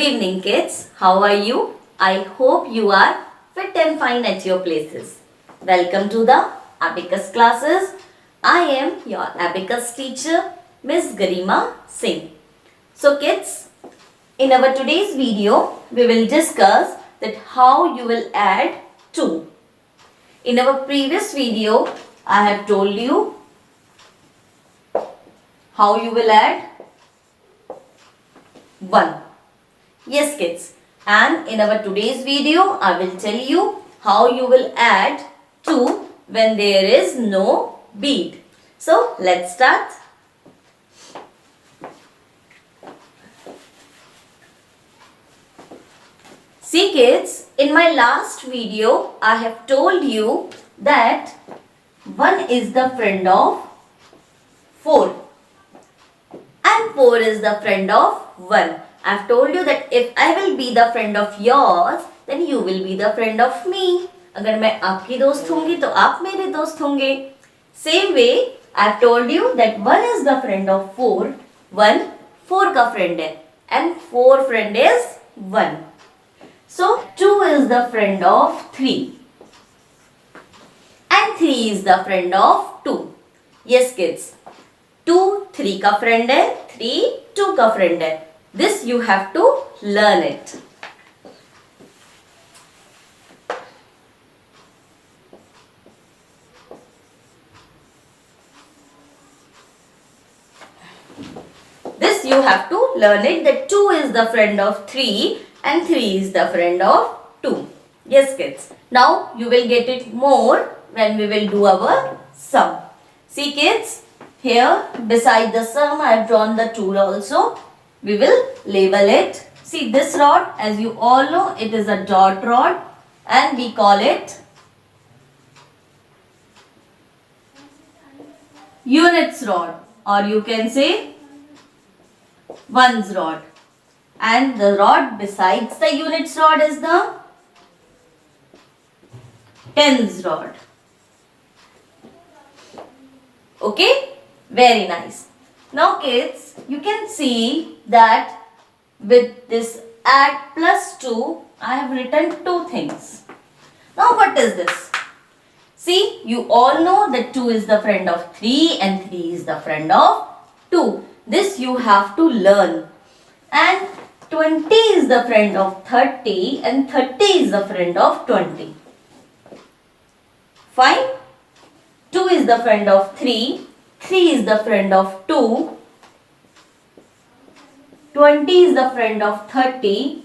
evening, kids. How are you? I hope you are fit and fine at your places. Welcome to the Abacus classes. I am your Abacus teacher, Miss Garima Singh. So, kids, in our today's video, we will discuss that how you will add 2. In our previous video, I have told you how you will add 1. Yes, kids. And in our today's video, I will tell you how you will add 2 when there is no bead. So, let's start. See, kids, in my last video, I have told you that 1 is the friend of 4 and 4 is the friend of 1. I have told you that if I will be the friend of yours, then you will be the friend of me. अगर मैं आपकी दोस्त होंगी तो आप मेरे दोस्त होंगे. Same way, I have told you that 1 is the friend of 4. 1 4 का friend है and 4 friend is 1. So 2 is the friend of 3 and 3 is the friend of 2. Yes, kids. 2 3 का friend है, 3 2 का friend है. This you have to learn it. This you have to learn it that 2 is the friend of 3 and 3 is the friend of 2. Yes, kids. Now you will get it more when we will do our sum. See, kids, here beside the sum I have drawn the tool also. We will label it. See, this rod, as you all know, it is a dot rod and we call it units rod, or you can say ones rod. And the rod besides the units rod is the tens rod. Okay? Very nice. Now, kids, you can see that with this add plus 2, I have written 2 things. Now, what is this? See, you all know that 2 is the friend of 3 and 3 is the friend of 2. This you have to learn. And 20 is the friend of 30 and 30 is the friend of 20. Fine? 2 is the friend of 3. 3 is the friend of 2. 20 is the friend of 30.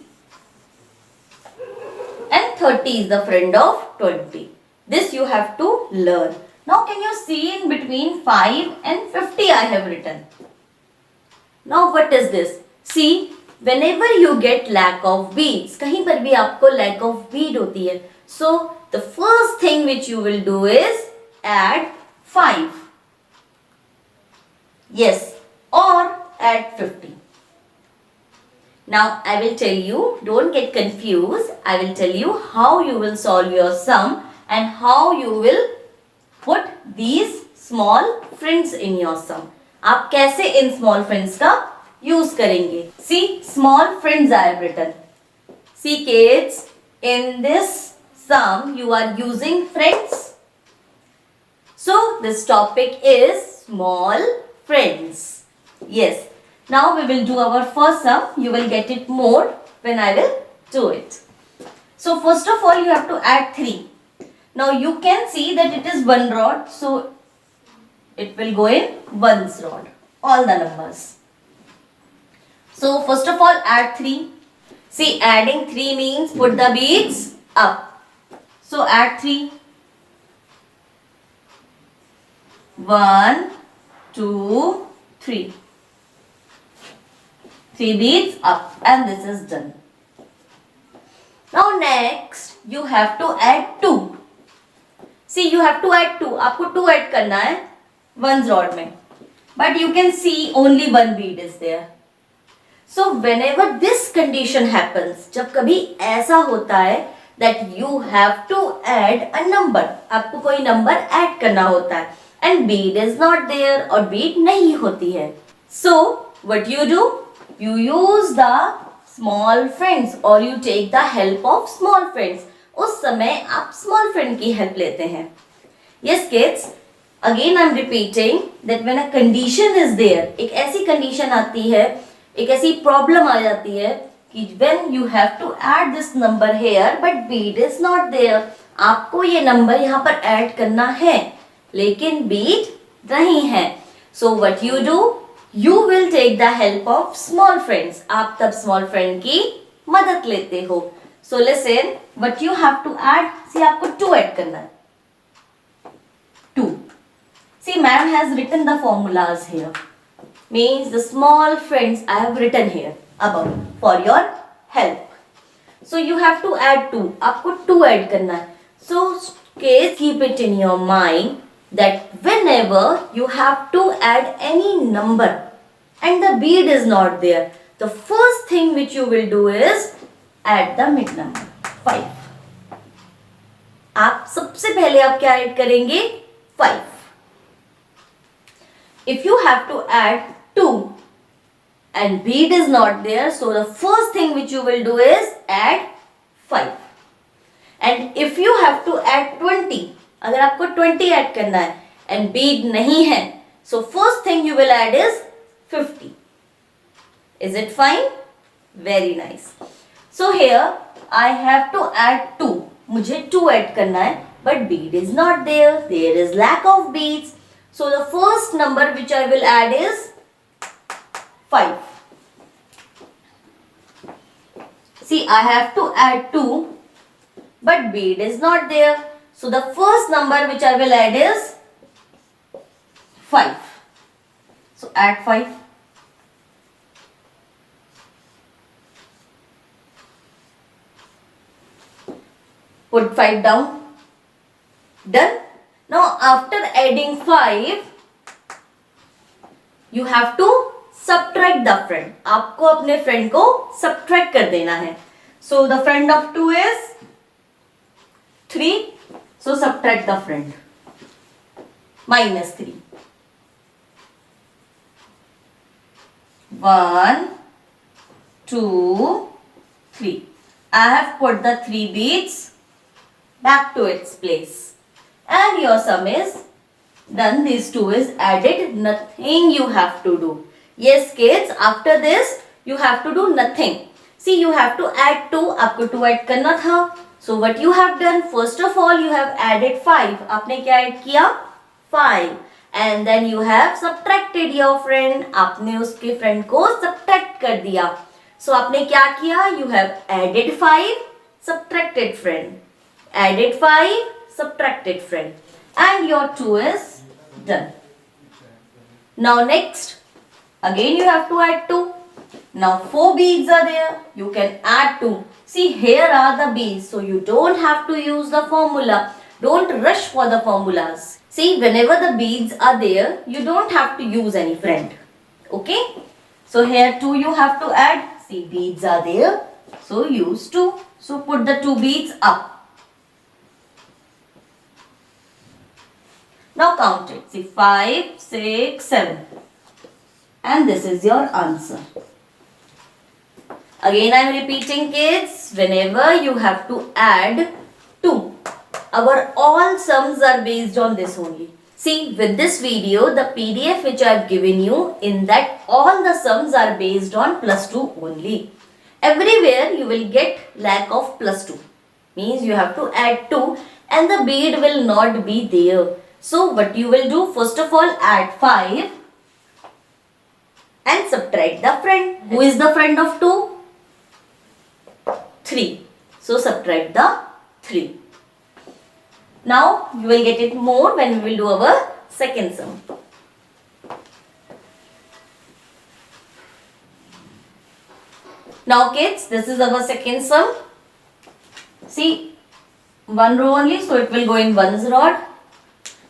And 30 is the friend of 20. This you have to learn. Now can you see in between 5 and 50 I have written. Now what is this? See, whenever you get lack of beads, कहीं पर भी आपको lack of bead होती है. So the first thing which you will do is add 5. Yes, or add 50. Now I will tell you, don't get confused. I will tell you how you will solve your sum and how you will put these small friends in your sum. आप कैसे इन small friends का use करेंगे? See, small friends I have written. See, kids, in this sum you are using friends. So this topic is small friends. Yes. Now we will do our first sum. You will get it more when I will do it. So first of all you have to add 3. Now you can see that it is 1 rod. So it will go in 1's rod. All the numbers. So first of all add 3. See, adding 3 means put the beads up. So add 3. 1, 2, 3. 3 beads up and this is done. Now next you have to add 2. See, you have to add 2. आपको 2 add करना है 1's rod में. But you can see only 1 bead is there. So whenever this condition happens, जब कभी ऐसा होता है that you have to add a number, आपको कोई number add करना होता है and bead is not there और bead नहीं होती है. So what you do? You use the small friends or you take the help of small friends. उस समय आप small friend की help लेते हैं. Yes kids, again I'm repeating that when a condition is there, एक ऐसी condition आती है, एक ऐसी problem आ जाती है कि when you have to add this number here but bead is not there, आपको ये number यहाँ पर add करना है लेकिन bead नहीं है. So what you do? You will take the help of small friends. आप तब small friend की मदद लेते हो. So listen, what you have to add? See आपको 2 add करना है. 2. See ma'am has written the formulas here. Means the small friends I have written here above for your help. So you have to add 2. आपको 2 add करना है. So keep it in your mind that whenever you have to add any number and the bead is not there, the first thing which you will do is add the mid number 5. आप सबसे पहले आप क्या add करेंगे? 5. If you have to add 2 and bead is not there, so the first thing which you will do is add 5. And if you have to add 20, अगर आपको 20 add करना है and bead नहीं है, so first thing you will add is 50. Is it fine? Very nice. So here I have to add 2. मुझे 2 add करना है but bead is not there. There is lack of beads. So the first number which I will add is 5. See, I have to add 2 but bead is not there. So the first number which I will add is 5. So add 5. Put 5 down. Done. Now after adding 5, you have to subtract the friend. आपको अपने friend को subtract कर देना है. So the friend of 2 is 3. So subtract the friend. Minus 3. 1, 2, 3. I have put the 3 beads back to its place. And your sum is done. These 2 is added. Nothing you have to do. Yes kids, after this you have to do nothing. See, you have to add 2. आपको 2 add करना था. So what you have done? First of all you have added 5. आपने क्या add किया? 5. And then you have subtracted your friend. आपने उसके friend को subtract कर दिया. So आपने क्या किया? You have added 5, subtracted friend. Added 5, subtracted friend, and your 2 is done. Now next, again you have to add 2. Now 4 beads are there. You can add 2. See, here are the beads, so you don't have to use the formula. Don't rush for the formulas. See, whenever the beads are there, you don't have to use any friend. Okay? So here 2 you have to add. See, beads are there, so use 2. So put the 2 beads up. Now count it. See, 5, 6, 7. And this is your answer. Again I am repeating kids, whenever you have to add 2, our all sums are based on this only. See, with this video, the PDF which I have given you, in that all the sums are based on +2 only. Everywhere you will get lack of +2. Means you have to add 2 and the bead will not be there. So what you will do, first of all add 5 and subtract the friend. Who is the friend of 2? 3. So subtract the 3. Now you will get it more when we will do our second sum. Now kids, this is our second sum. See, one row only, so it will go in one's rod.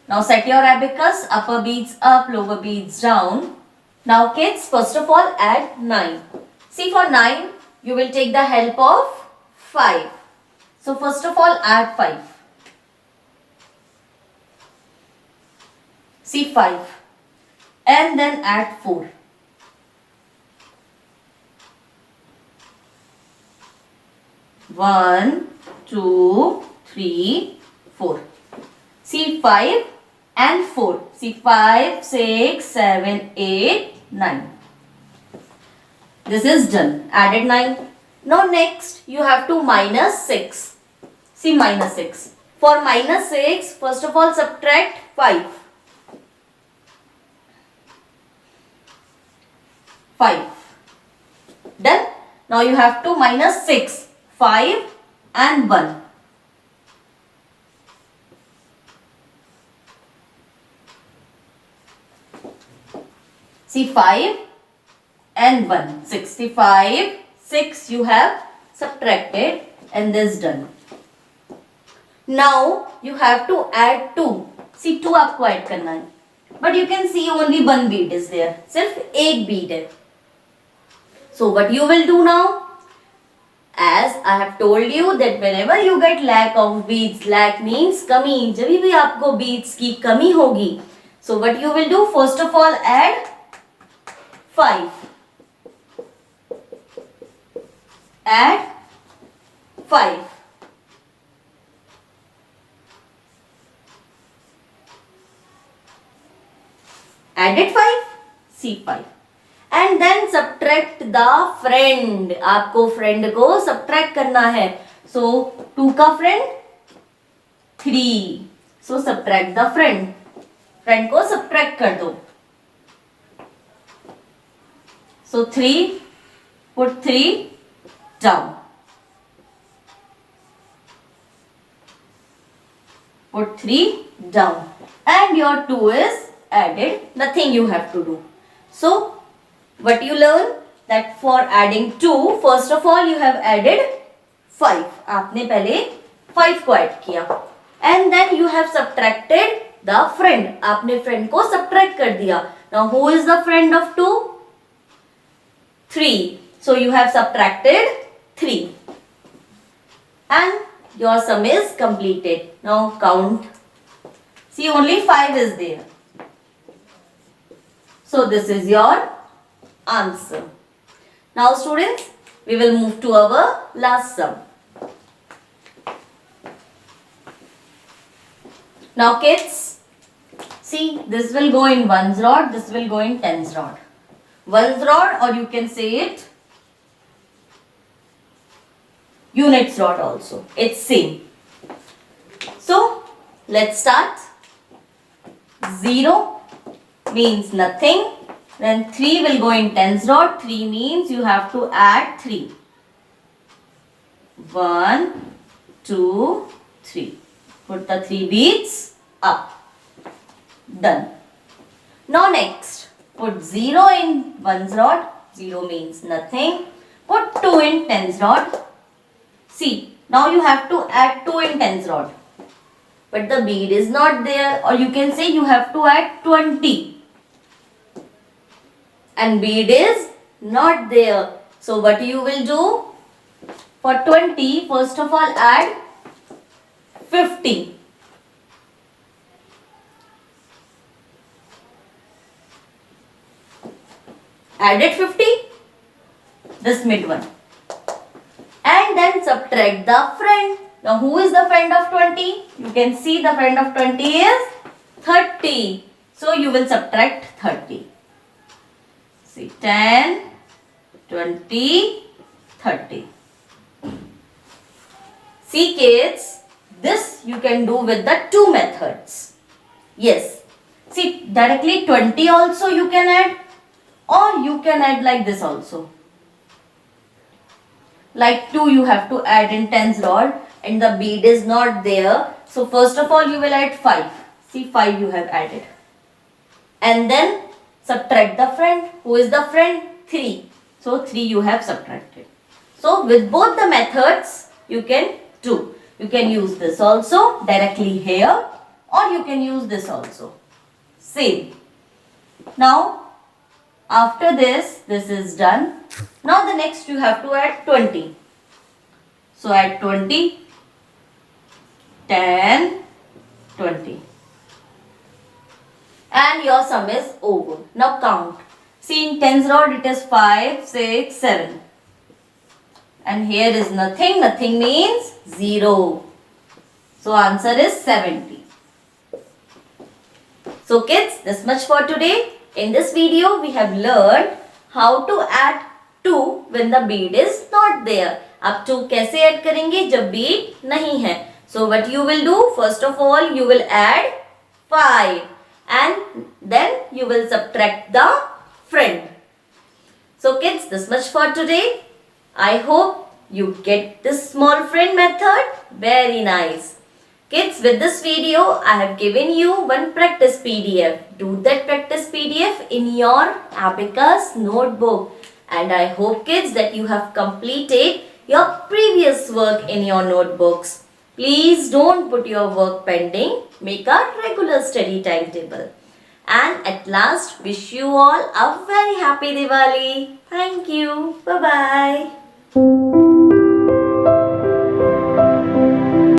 Now set your abacus, upper beads up, lower beads down. Now kids, first of all add 9. See, for 9, you will take the help of 5. So first of all add 5. See, 5. And then add 4. 1, 2, 3, 4. See 5 and 4. See 5, 6, 7, 8, 9. This is done. Added 9. Now next you have to minus 6. See minus 6. For minus 6, first of all subtract 5. 5. Done. Now you have to minus 6. 5 and 1. See 5 and 1. 65. 6 you have subtracted and this done. Now you have to add 2. See 2 आपको add करना है. But you can see only one bead is there. सिर्फ एक bead है. So what you will do now? As I have told you that whenever you get lack of beads, lack means कमी. जब भी आपको beads की कमी होगी. So what you will do? First of all add 5. Add 5. Added 5. See 5. And then subtract the friend. आपको friend को subtract करना है. So 2 का friend 3. So subtract the friend. Friend को subtract कर दो. So 3. Put 3 down. Put 3 down. And your 2 is added. Nothing you have to do. So what you learn? That for adding 2, first of all you have added 5. आपने पहले 5 को add किया. And then you have subtracted the friend. आपने friend को subtract कर दिया. Now who is the friend of 2? 3. So you have subtracted 3. And your sum is completed. Now count. See only 5 is there. So this is your answer. Now students, we will move to our last sum. Now kids, see this will go in ones rod, this will go in tens rod. Ones rod, or you can say it units rod also. It's same. So let's start. 0 means nothing. Then 3 will go in tens rod. 3 means you have to add 3. 1, 2, 3. Put the 3 beads up. Done. Now next, put 0 in ones rod. 0 means nothing. Put 2 in tens rod. See, now you have to add 2 in tens rod. But the bead is not there, or you can say you have to add 20. And bead is not there. So what you will do? For 20, first of all add 50. Added 50, this mid one. And then subtract the friend. Now who is the friend of 20? You can see the friend of 20 is 30. So you will subtract 30. See 10, 20, 30. See kids, this you can do with the 2 methods. Yes. See directly 20 also you can add, or you can add like this also. Like 2 you have to add in tens rod and the bead is not there. So first of all you will add 5. See 5 you have added. And then subtract the friend. Who is the friend? 3. So 3 you have subtracted. So with both the methods you can do. You can use this also directly here, or you can use this also. Same. Now after this is done. Now the next you have to add 20. So add 20, 10, 20. And your sum is over. Now count. See in tens rod it is 5, 6, 7. and here is nothing. Nothing means 0. So answer is 70. So kids, this much for today. In this video, we have learned how to add 2 when the bead is not there. अब 2 कैसे add करेंगे जब bead नहीं है? So what you will do? First of all, you will add 5 and then you will subtract the friend. So kids, this much for today. I hope you get this small friend method. Very nice. Kids, with this video, I have given you one practice PDF. Do that practice PDF in your Abacus notebook. And I hope kids that you have completed your previous work in your notebooks. Please don't put your work pending. Make a regular study timetable. And at last, wish you all a very happy Diwali. Thank you. Bye-bye.